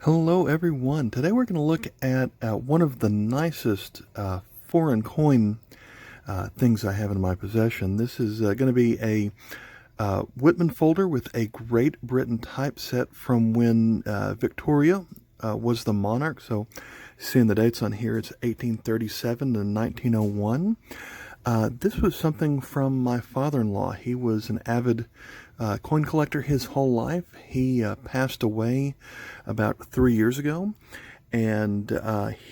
Hello everyone. Today we're going to look at one of the nicest foreign coin things I have in my possession. This is going to be a Whitman folder with a Great Britain typeset from when Victoria was the monarch. So seeing the dates on here, it's 1837 and 1901. This was something from my father-in-law. He was an avid coin collector his whole life. He passed away about 3 years ago, and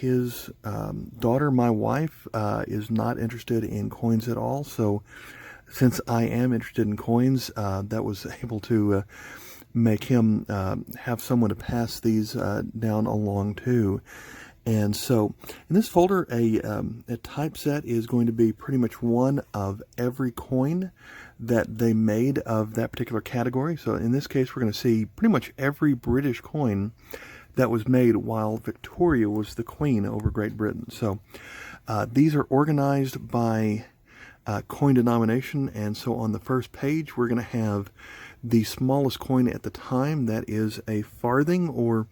his daughter, my wife, is not interested in coins at all. So since I am interested in coins, that was able to make him have someone to pass these down along to. And so in this folder, a typeset is going to be pretty much one of every coin that they made of that particular category. So in this case, we're going to see pretty much every British coin that was made while Victoria was the Queen over Great Britain. So these are organized by coin denomination. And so on the first page, we're going to have the smallest coin at the time. That is a farthing, or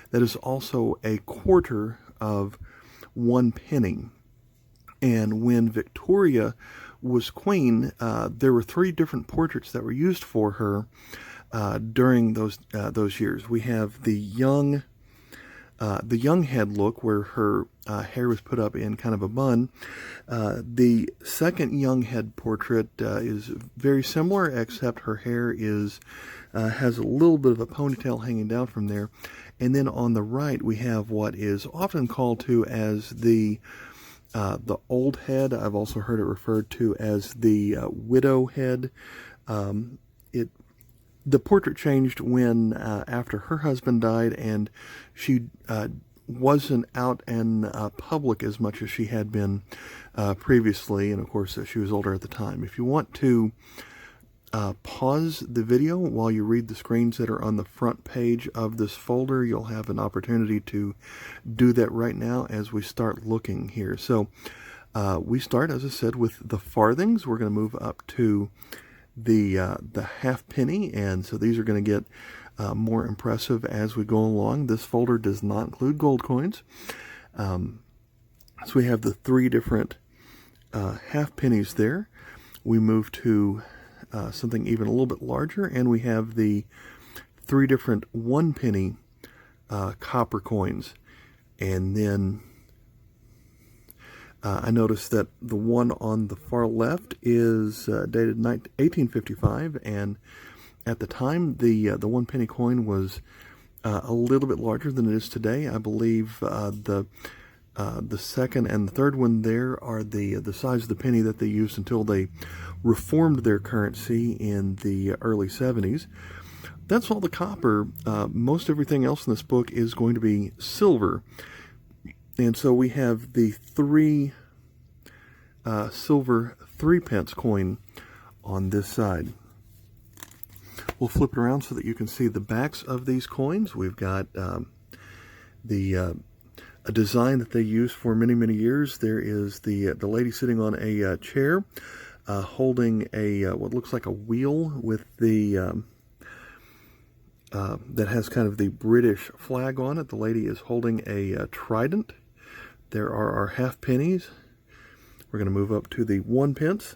that is also a quarter of 1 penny. And when Victoria was queen, there were 3 different portraits that were used for her during those years. We have the young head look, where her hair was put up in kind of a bun. The second young head portrait is very similar, except her hair has a little bit of a ponytail hanging down from there. And then on the right, we have what is often called to as the old head. I've also heard it referred to as the widow head. The portrait changed when after her husband died, and she wasn't out in public as much as she had been previously, and of course she was older at the time. If you want to pause the video while you read the screens that are on the front page of this folder, you'll have an opportunity to do that right now as we start looking here. So we start, as I said, with the farthings. We're going to move up to the halfpenny, and so these are going to get more impressive as we go along. This folder does not include gold coins. So we have the 3 different halfpennies there. We move to something even a little bit larger, and we have the 3 different 1 penny copper coins. And then I noticed that the one on the far left is dated 1855, and at the time the 1 penny coin was a little bit larger than it is today. I believe the second and the third one there are the size of the penny that they used until they reformed their currency in the early 70s. That's all the copper. Most everything else in this book is going to be silver. And so we have the 3 silver threepence coin on this side. We'll flip it around so that you can see the backs of these coins. We've got a design that they used for many, many years. There is the lady sitting on a chair, holding a what looks like a wheel with the that has kind of the British flag on it. The lady is holding a trident. There are our half pennies. We're going to move up to the 1 pence,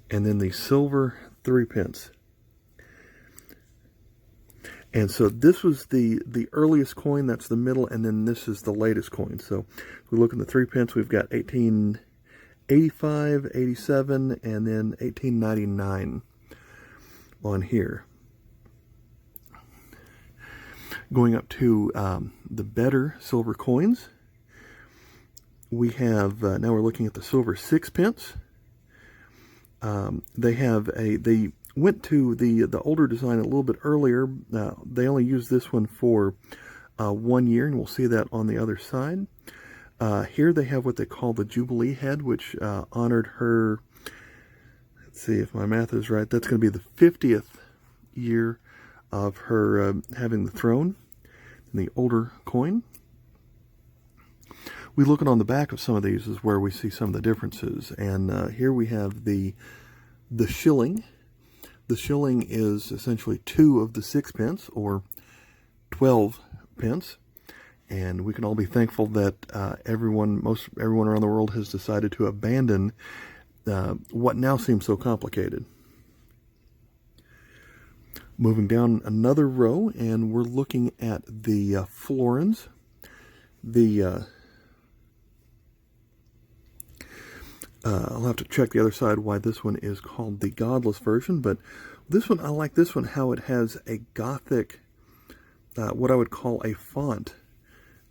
and then the silver 3 pence. And so this was the earliest coin. That's the middle, and then this is the latest coin. So if we look at the 3 pence, we've got 1885, 87, and then 1899 on here. Going up to the better silver coins, we have, now we're looking at the silver 6pence. They went to the older design a little bit earlier. They only used this one for 1 year, and we'll see that on the other side. Here they have what they call the Jubilee head, which honored her, let's see if my math is right, that's going to be the 50th year of her having the throne, in the older coin. We look at on the back of some of these is where we see some of the differences. And here we have the shilling. The shilling is essentially 2 of the 6pence, or 12 pence. And we can all be thankful that everyone around the world has decided to abandon what now seems so complicated. Moving down another row, and we're looking at the florins. I'll have to check the other side why this one is called the Godless version, but this one, I like this one, how it has a Gothic, what I would call a font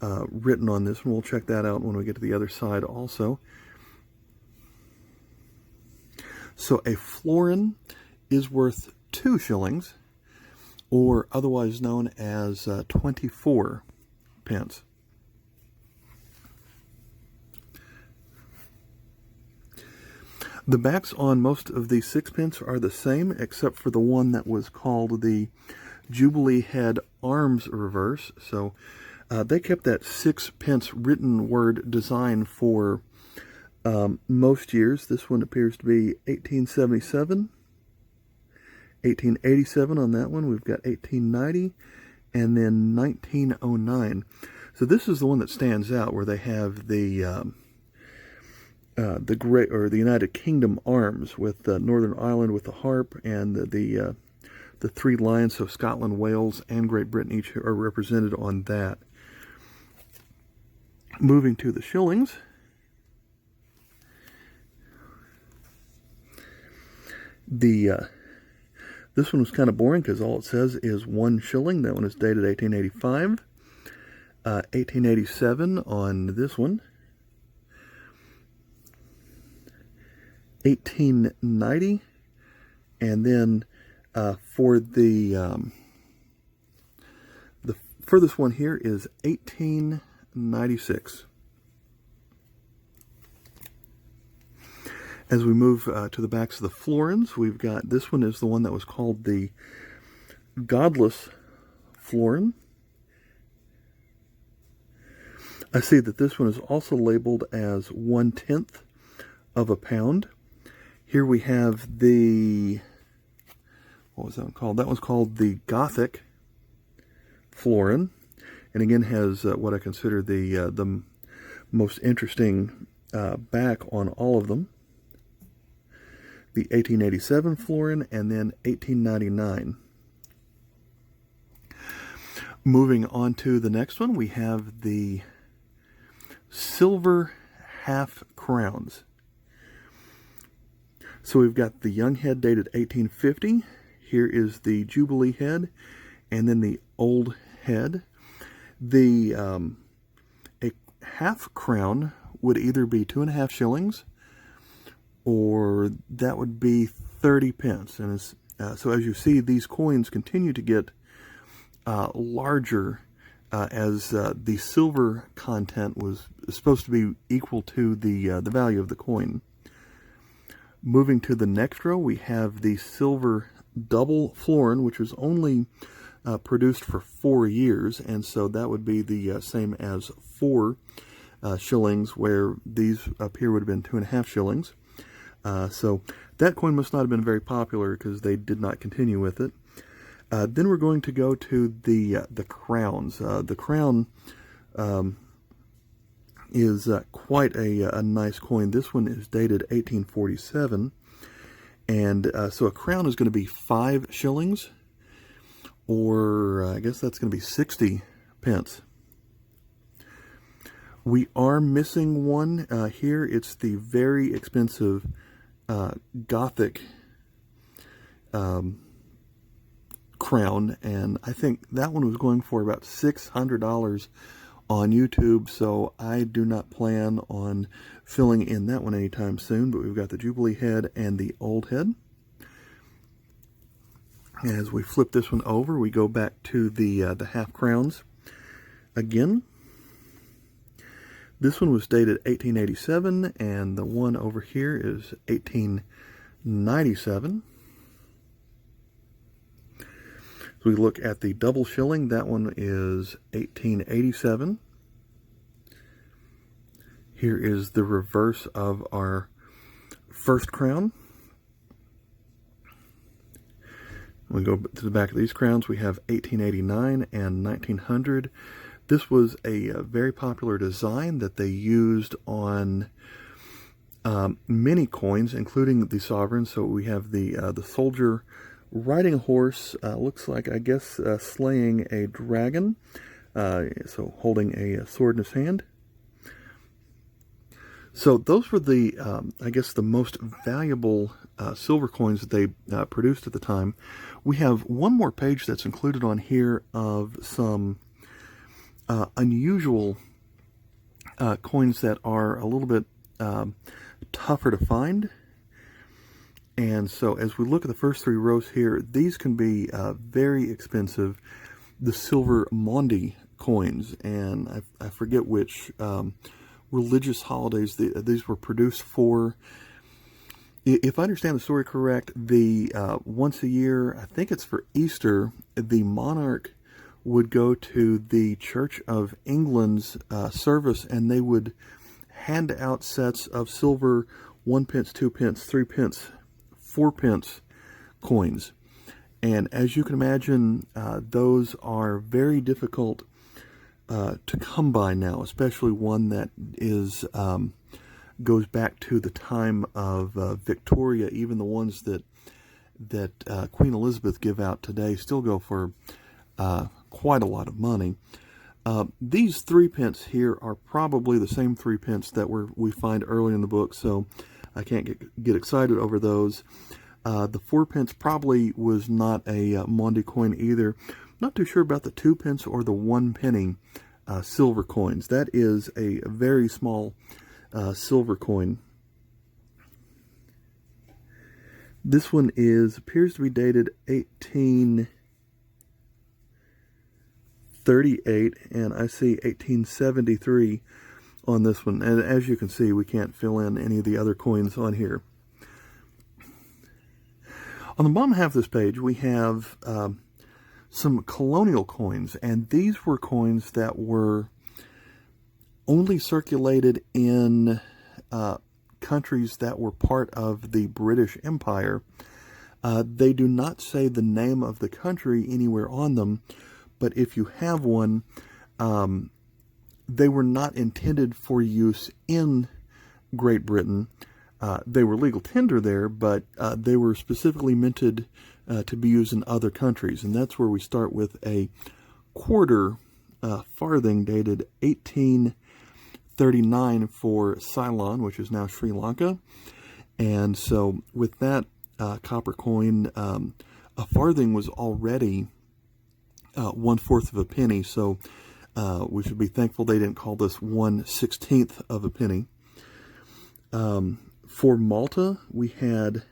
written on this one. We'll check that out when we get to the other side also. So a florin is worth 2 shillings, or otherwise known as 24 pence. The backs on most of the sixpence are the same, except for the one that was called the Jubilee head arms reverse. So they kept that sixpence written word design for most years. This one appears to be 1877, 1887 on that one. We've got 1890, and then 1909. So this is the one that stands out, where they have the Great, or the United Kingdom arms with Northern Ireland with the harp, and the 3 lions. So Scotland, Wales, and Great Britain each are represented on that. Moving to the shillings. This one was kind of boring because all it says is 1 shilling. That one is dated 1885. 1887 on this one. 1890, and then for the furthest one here is 1896. As we move to the backs of the florins, we've got, this one is the one that was called the Godless florin. I see that this one is also labeled as 1/10 of a pound. Here we have the, what was that one called? That one's called the Gothic florin, and again has what I consider the most interesting back on all of them. The 1887 florin, and then 1899. Moving on to the next one, we have the silver half crowns. So we've got the young head dated 1850. Here is the Jubilee head, and then the old head. The a half crown would either be 2.5 shillings, or that would be 30 pence. And so as you see, these coins continue to get larger as the silver content was supposed to be equal to the value of the coin. Moving to the next row, we have the silver double florin, which was only produced for 4 years, and so that would be the same as 4 shillings, where these up here would have been 2.5 shillings. So that coin must not have been very popular because they did not continue with it. Then we're going to go to the crowns. The crown is quite a nice coin. This one is dated 1847, and so a crown is going to be 5 shillings, or I guess that's going to be 60 pence. We are missing one here. It's the very expensive Gothic crown, and I think that one was going for about $600 on YouTube, so I do not plan on filling in that one anytime soon. But we've got the Jubilee head and the old head. And as we flip this one over, we go back to the half crowns again. This one was dated 1887, and the one over here is 1897. So we look at the double shilling. That one is 1887. Here is the reverse of our first crown. When we go to the back of these crowns, we have 1889 and 1900. This was a very popular design that they used on many coins, including the sovereign. So we have the soldier riding a horse, looks like, I guess, slaying a dragon, so holding a sword in his hand. So those were the, I guess, the most valuable silver coins that they produced at the time. We have one more page that's included on here of some unusual coins that are a little bit tougher to find. And so as we look at the first three rows here, these can be very expensive. The silver Maundy coins, and I forget which religious holidays these were produced for. If I understand the story correct, the once a year, I think it's for Easter, the monarch would go to the Church of England's service, and they would hand out sets of silver 1 pence, 2 pence, 3 pence, 4 pence coins. And as you can imagine, those are very difficult to come by now, especially one that is goes back to the time of Victoria. Even the ones that Queen Elizabeth give out today still go for quite a lot of money. These 3 pence here are probably the same 3 pence that we find early in the book, so I can't get excited over those. The 4 pence probably was not a Maundy coin either. Not too sure about the 2 pence or the 1 penny silver coins. That is a very small silver coin. This one appears to be dated 1838, and I see 1873 on this one. And as you can see, we can't fill in any of the other coins on here. On the bottom half of this page, we have some colonial coins, and these were coins that were only circulated in countries that were part of the British Empire. They do not say the name of the country anywhere on them, but if you have one, they were not intended for use in Great Britain. They were legal tender there, but they were specifically minted to be used in other countries. And that's where we start with a quarter farthing dated 1839 for Ceylon, which is now Sri Lanka. And so with that copper coin, a farthing was already 1/4 of a penny. So we should be thankful they didn't call this 1/16 of a penny. For Malta, we had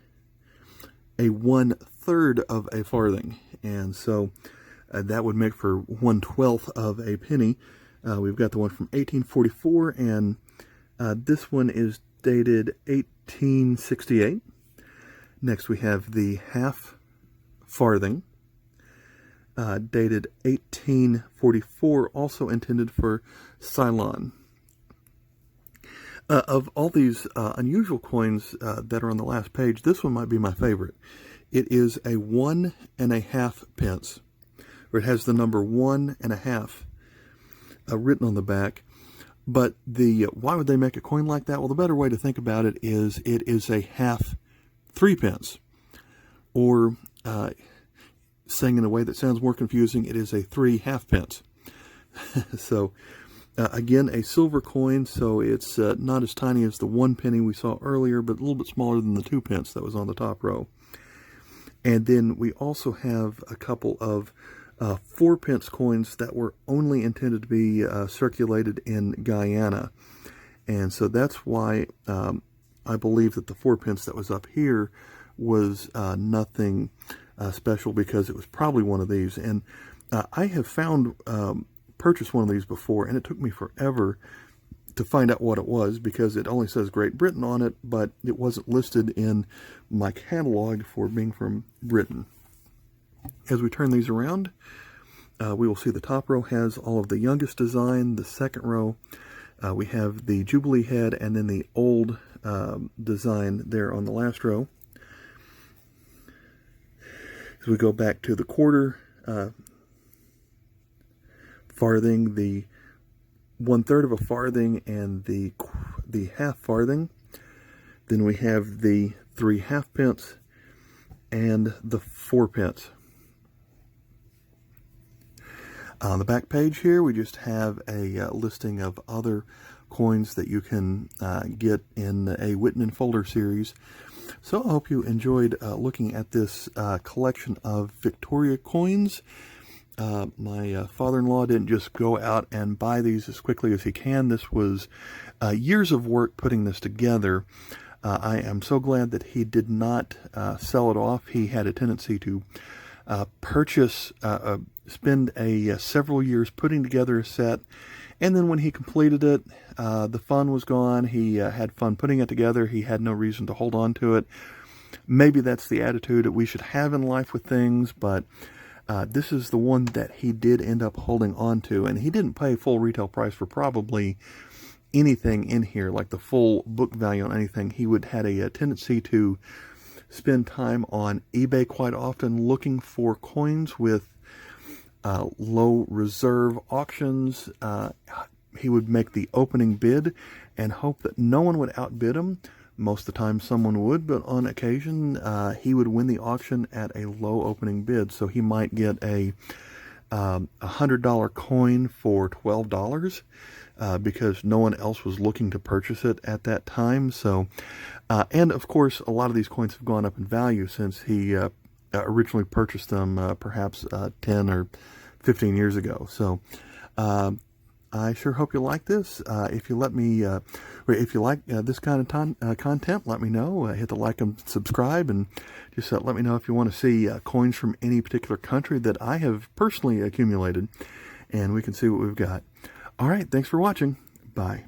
a 1/3 of a farthing, and so that would make for 1/12 of a penny. We've got the one from 1844, and this one is dated 1868. Next, we have the half farthing, dated 1844, also intended for Ceylon. Of all these unusual coins that are on the last page, this one might be my favorite. It is a 1.5 pence, or it has the number 1.5 written on the back. But why would they make a coin like that? Well, the better way to think about it is a half 3 pence, or saying in a way that sounds more confusing, it is a 3 halfpence. So. Again, a silver coin, so it's not as tiny as the 1 penny we saw earlier, but a little bit smaller than the 2 pence that was on the top row. And then we also have a couple of 4 pence coins that were only intended to be circulated in Guyana. And so that's why I believe that the 4 pence that was up here was nothing special, because it was probably one of these. And I have purchased one of these before, and it took me forever to find out what it was, because it only says Great Britain on it, but it wasn't listed in my catalog for being from Britain. As we turn these around, we will see the top row has all of the youngest design. The second row, we have the Jubilee head, and then the old design there on the last row. As we go back to the quarter farthing, the 1/3 of a farthing, and the half farthing. Then we have the 3 halfpence and the 4pence. On the back page here, we just have a listing of other coins that you can get in a Whitman folder series. So I hope you enjoyed looking at this collection of Victoria coins. My father-in-law didn't just go out and buy these as quickly as he can. This was years of work putting this together. I am so glad that he did not sell it off. He had a tendency to spend several years putting together a set, and then when he completed it, the fun was gone. He had fun putting it together. He had no reason to hold on to it. Maybe that's the attitude that we should have in life with things, but this is the one that he did end up holding on to, and he didn't pay full retail price for probably anything in here, like the full book value on anything. He had a tendency to spend time on eBay quite often looking for coins with low reserve auctions. He would make the opening bid and hope that no one would outbid him. Most of the time someone would, but on occasion he would win the auction at a low opening bid. So he might get a $100 coin for $12 because no one else was looking to purchase it at that time. So, and of course, a lot of these coins have gone up in value since he originally purchased them perhaps 10 or 15 years ago. So, I sure hope you like this. If you like this kind of content, let me know. Hit the like and subscribe, and just let me know if you want to see coins from any particular country that I have personally accumulated, and we can see what we've got. All right, thanks for watching. Bye.